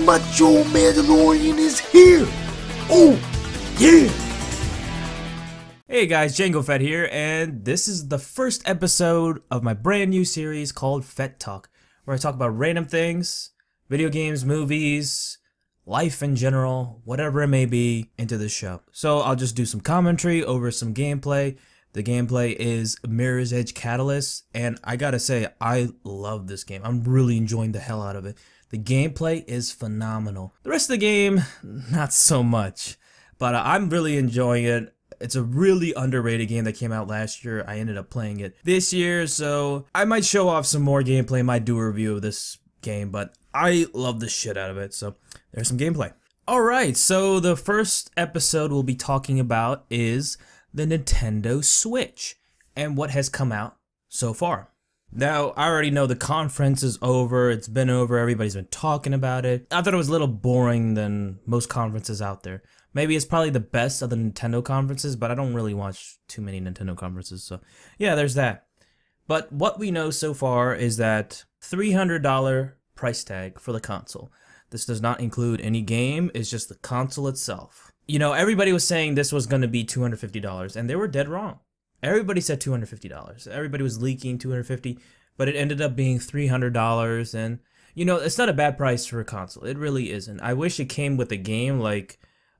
Macho Mandalorian is here! Oh, yeah! Hey guys, Django Fett here, and this is the first episode of my brand new series called Fett Talk, where I talk about random things, video games, movies, life in general, whatever it may be, into the show. So I'll just do some commentary over some gameplay. The gameplay is Mirror's Edge Catalyst, and I gotta say, I love this game. I'm really enjoying the hell out of it. The gameplay is phenomenal. The rest of the game, not so much, but I'm really enjoying it. It's a really underrated game that came out last year. I ended up playing it this year, so I might show off some more gameplay, might do a review of this game, but I love the shit out of it, so there's some gameplay. Alright, so the first episode we'll be talking about is the Nintendo Switch and what has come out so far. Now, I already know the conference is over, it's been over, everybody's been talking about it. I thought it was a little boring than most conferences out there. Maybe it's probably the best of the Nintendo conferences, but I don't really watch too many Nintendo conferences, so yeah, there's that. But what we know so far is that $300 price tag for the console. This does not include any game, it's just the console itself. You know, everybody was saying this was going to be $250, and they were dead wrong. Everybody said $250. Everybody was leaking $250, but it ended up being $300, and you know, it's not a bad price for a console. It really isn't. I wish it came with a game like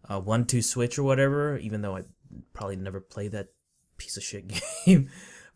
1-2 Switch or whatever, even though I probably never played that piece of shit game.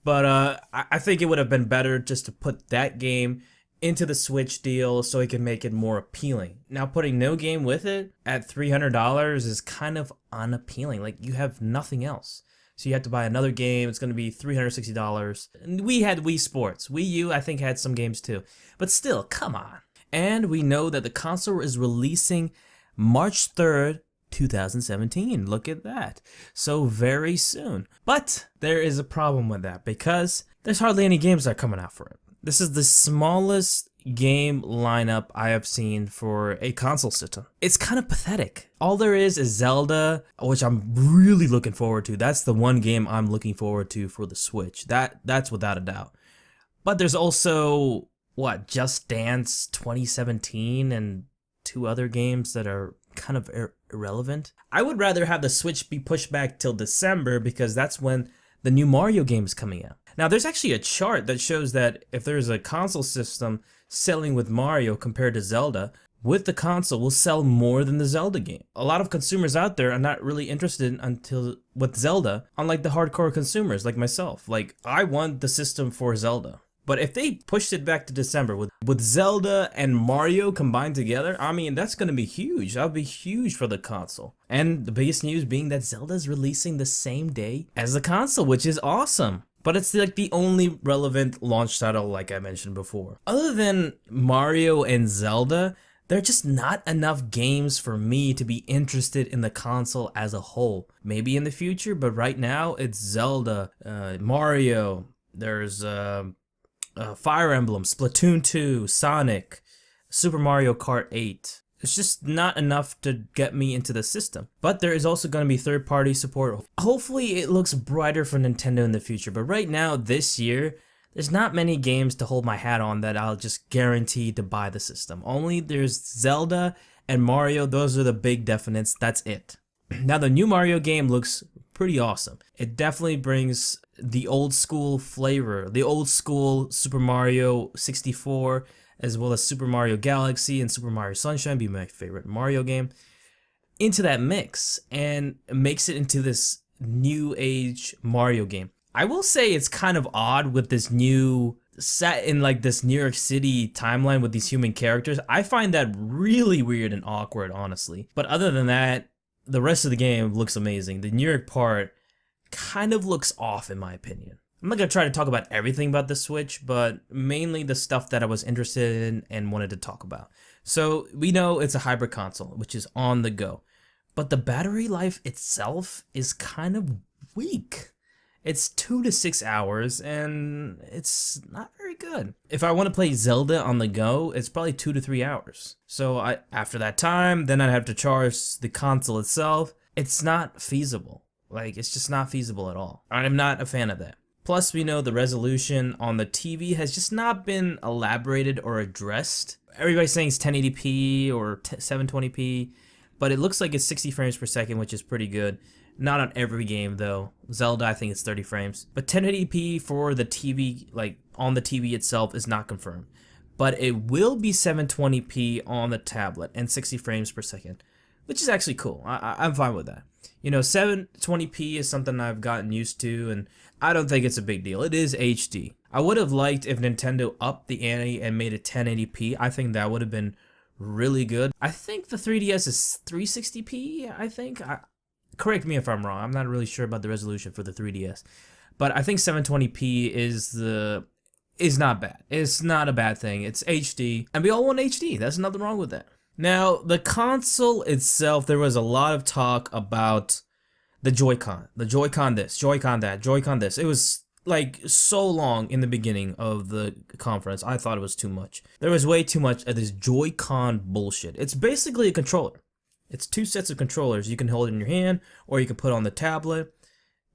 But I think it would have been better just to put that game into the Switch deal so it can make it more appealing. Now, putting no game with it at $300 is kind of unappealing. Like, you have nothing else. So you have to buy another game. It's going to be $360. And we had Wii Sports. Wii U, I think, had some games too. But still, come on. And we know that the console is releasing March 3rd, 2017. Look at that. So very soon. But there is a problem with that because there's hardly any games that are coming out for it. This is the smallest game lineup I have seen for a console system. It's kind of pathetic. All there is Zelda, which I'm really looking forward to. That's the one game I'm looking forward to for the Switch. That's without a doubt. But there's also, what, Just Dance 2017 and two other games that are kind of irrelevant. I would rather have the Switch be pushed back till December because that's when the new Mario game is coming out. Now, there's actually a chart that shows that if there's a console system selling with Mario compared to Zelda, with the console will sell more than the Zelda game. A lot of consumers out there are not really interested with Zelda, unlike the hardcore consumers like myself. Like, I want the system for Zelda. But if they pushed it back to December with Zelda and Mario combined together, I mean, that's going to be huge. That would be huge for the console. And the biggest news being that Zelda's releasing the same day as the console, which is awesome. But it's like the only relevant launch title like I mentioned before. Other than Mario and Zelda, there are just not enough games for me to be interested in the console as a whole. Maybe in the future, but right now it's Zelda, Mario, there's Fire Emblem, Splatoon 2, Sonic, Super Mario Kart 8. It's just not enough to get me into the system. But there is also going to be third-party support. Hopefully it looks brighter for Nintendo in the future. But right now, this year, there's not many games to hold my hat on that I'll just guarantee to buy the system. Only there's Zelda and Mario. Those are the big definites. That's it. Now, the new Mario game looks pretty awesome. It definitely brings the old school flavor, the old school Super Mario 64, as well as Super Mario Galaxy and Super Mario Sunshine, be my favorite Mario game, into that mix and makes it into this new age Mario game. I will say it's kind of odd with this new set in like this New York City timeline with these human characters. I find that really weird and awkward, honestly. But other than that, the rest of the game looks amazing. The New York part kind of looks off in my opinion. I'm not going to try to talk about everything about the Switch, but mainly the stuff that I was interested in and wanted to talk about. So we know it's a hybrid console, which is on the go. But the battery life itself is kind of weak. It's 2 to 6 hours, and it's not very good. If I want to play Zelda on the go, it's probably 2 to 3 hours. So after that time, then I'd have to charge the console itself. It's not feasible. Like, it's just not feasible at all. I'm not a fan of that. Plus, we know the resolution on the TV has just not been elaborated or addressed. Everybody's saying it's 1080p or 720p, but it looks like it's 60 frames per second, which is pretty good. Not on every game though. Zelda, I think it's 30 frames. But 1080p for the TV, like on the TV itself, is not confirmed. But it will be 720p on the tablet and 60 frames per second, which is actually cool. I'm fine with that. You know, 720p is something I've gotten used to, and I don't think it's a big deal. It is HD. I would have liked if Nintendo upped the ante and made it 1080p. I think that would have been really good. I think the 3DS is 360p, I think. Correct me if I'm wrong. I'm not really sure about the resolution for the 3DS. But I think 720p is not bad. It's not a bad thing. It's HD, and we all want HD. There's nothing wrong with that. Now, the console itself, there was a lot of talk about the Joy-Con. The Joy-Con this, Joy-Con that, Joy-Con this. It was like so long in the beginning of the conference. I thought it was too much. There was way too much of this Joy-Con bullshit. It's basically a controller. It's two sets of controllers. You can hold it in your hand, or you can put it on the tablet.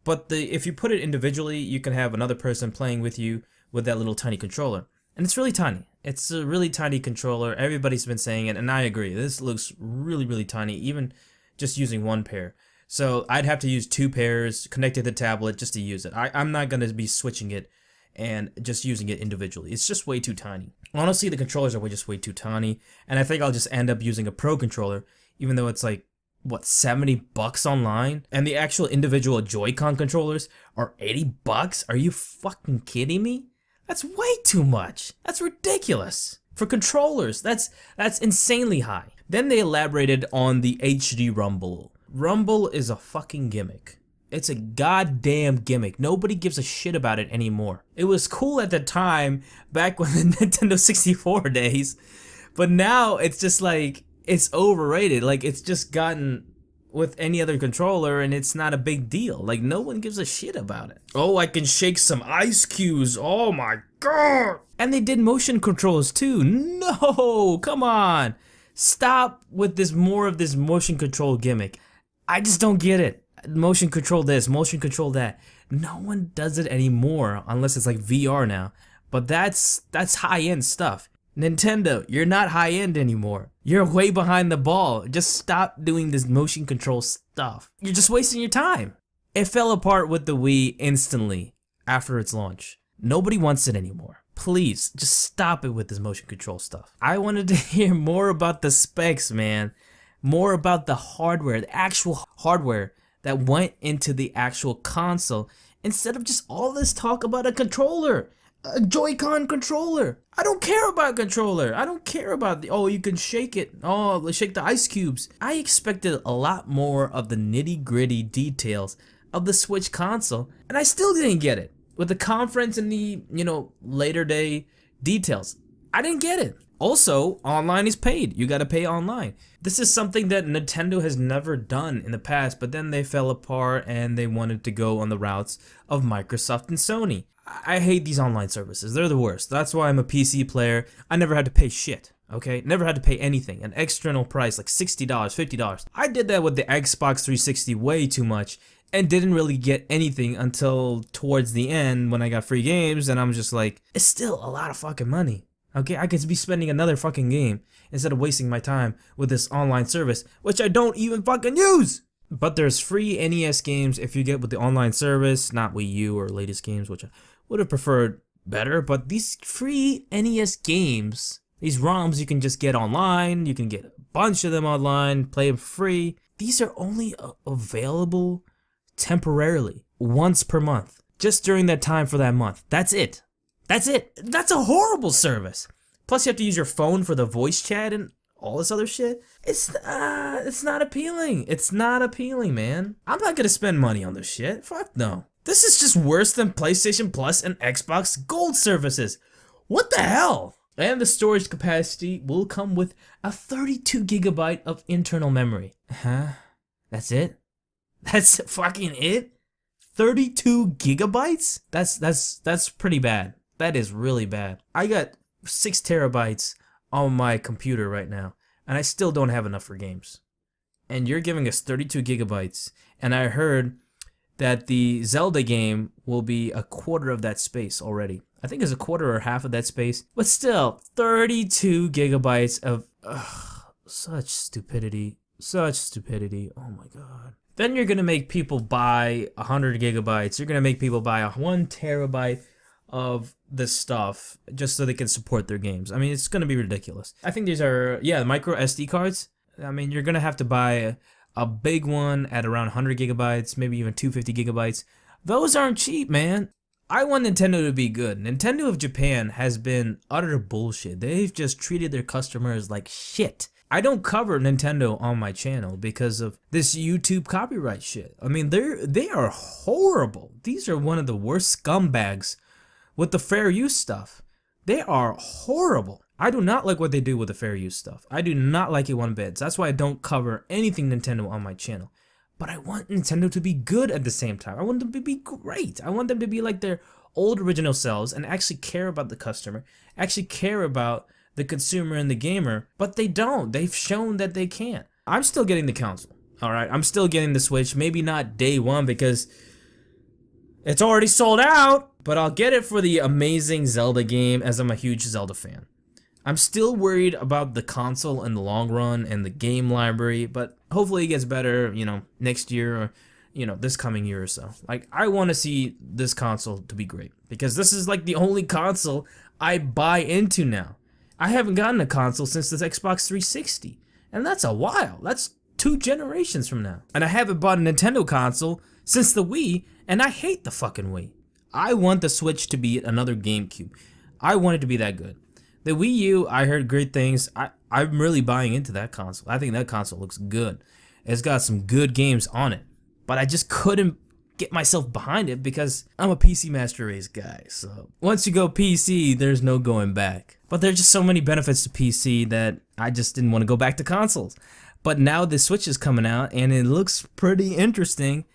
But if you put it individually, you can have another person playing with you with that little tiny controller. And it's really tiny. It's a really tiny controller. Everybody's been saying it, and I agree. This looks really, really tiny, even just using one pair. So I'd have to use two pairs connected to the tablet just to use it. I'm not going to be switching it and just using it individually. It's just way too tiny. Honestly, the controllers are just way too tiny, and I think I'll just end up using a Pro controller, even though it's like, what, $70 online? And the actual individual Joy-Con controllers are $80? Are you fucking kidding me? That's way too much. That's ridiculous. For controllers, that's insanely high. Then they elaborated on the HD Rumble. Rumble is a fucking gimmick. It's a goddamn gimmick. Nobody gives a shit about it anymore. It was cool at the time, back when the Nintendo 64 days, but now it's just like, it's overrated. Like, it's just gotten with any other controller, and it's not a big deal. Like, no one gives a shit about it. Oh, I can shake some ice cubes. Oh my god. And they did motion controls too. No, come on. Stop with this more of this motion control gimmick. I just don't get it. Motion control this, motion control that. No one does it anymore unless it's like VR now. But that's high-end stuff. Nintendo, you're not high-end anymore. You're way behind the ball. Just stop doing this motion control stuff. You're just wasting your time. It fell apart with the Wii instantly after its launch. Nobody wants it anymore. Please, just stop it with this motion control stuff. I wanted to hear more about the specs, man. More about the hardware, the actual hardware that went into the actual console, instead of just all this talk about a controller. A Joy-Con controller. I don't care about controller. I don't care about the, oh, you can shake it. Oh, let's shake the ice cubes. I expected a lot more of the nitty-gritty details of the Switch console, and I still didn't get it. With the conference and the, later day details, I didn't get it. Also, online is paid. You gotta pay online. This is something that Nintendo has never done in the past, but then they fell apart and they wanted to go on the routes of Microsoft and Sony. I hate these online services. They're the worst. That's why I'm a PC player. I never had to pay shit, okay? Never had to pay anything. An external price like $60, $50. I did that with the Xbox 360 way too much and didn't really get anything until towards the end when I got free games, and I'm just like, it's still a lot of fucking money, okay? I could be spending another fucking game instead of wasting my time with this online service, which I don't even fucking use! But there's free NES games if you get with the online service, not Wii U or latest games, which I would have preferred better, but these free NES games, these ROMs you can just get online, you can get a bunch of them online, play them free. These are only available temporarily, once per month, just during that time for that month. That's it. That's it. That's a horrible service. Plus you have to use your phone for the voice chat and all this other shit. It's not appealing. It's not appealing, man. I'm not gonna spend money on this shit. Fuck no. This is just worse than PlayStation Plus and Xbox Gold services. What the hell? And the storage capacity will come with a 32GB of internal memory. Huh? That's it? That's fucking it? 32GB? That's pretty bad. That is really bad. I got 6TB on my computer right now, and I still don't have enough for games. And you're giving us 32GB, and I heard that the Zelda game will be a quarter of that space already. I think it's a quarter or half of that space, but still, 32 gigabytes of such stupidity. Such stupidity. Oh my god. Then you're gonna make people buy 100 gigabytes. You're gonna make people buy 1 terabyte of this stuff just so they can support their games. I mean, it's gonna be ridiculous. I think these are, yeah, micro SD cards. I mean, you're gonna have to buy a big one at around 100 gigabytes, maybe even 250 gigabytes. Those aren't cheap, man. I want Nintendo to be good. Nintendo of Japan has been utter bullshit. They've just treated their customers like shit. I don't cover Nintendo on my channel because of this YouTube copyright shit. I mean, they are horrible. These are one of the worst scumbags with the fair use stuff. They are horrible. I do not like what they do with the fair use stuff. I do not like it one bit. That's why I don't cover anything Nintendo on my channel. But I want Nintendo to be good at the same time. I want them to be great. I want them to be like their old original selves and actually care about the customer, actually care about the consumer and the gamer, but they don't. They've shown that they can't. I'm still getting the console, all right? I'm still getting the Switch, maybe not day one because it's already sold out, but I'll get it for the amazing Zelda game as I'm a huge Zelda fan. I'm still worried about the console in the long run and the game library, but hopefully it gets better, you know, next year or, you know, this coming year or so. Like, I want to see this console to be great because this is like the only console I buy into now. I haven't gotten a console since the Xbox 360, and that's a while. That's 2 generations from now. And I haven't bought a Nintendo console since the Wii, and I hate the fucking Wii. I want the Switch to be another GameCube. I want it to be that good. The Wii U, I heard great things. I'm really buying into that console. I think that console looks good. It's got some good games on it, but I just couldn't get myself behind it because I'm a PC Master Race guy. So once you go PC, there's no going back. But there's just so many benefits to PC that I just didn't want to go back to consoles. But now the Switch is coming out and it looks pretty interesting.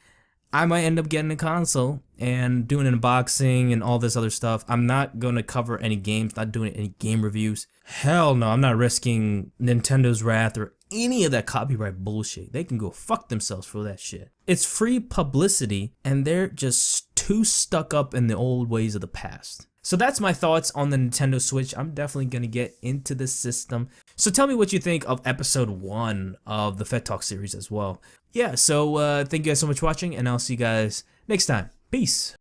I might end up getting a console and doing an unboxing and all this other stuff. I'm not going to cover any games, not doing any game reviews. Hell no, I'm not risking Nintendo's wrath or any of that copyright bullshit. They can go fuck themselves for that shit. It's free publicity and they're just too stuck up in the old ways of the past. So that's my thoughts on the Nintendo Switch. I'm definitely going to get into this system. So tell me what you think of episode 1 of the Fett Talk series as well. Yeah, so thank you guys so much for watching, and I'll see you guys next time. Peace.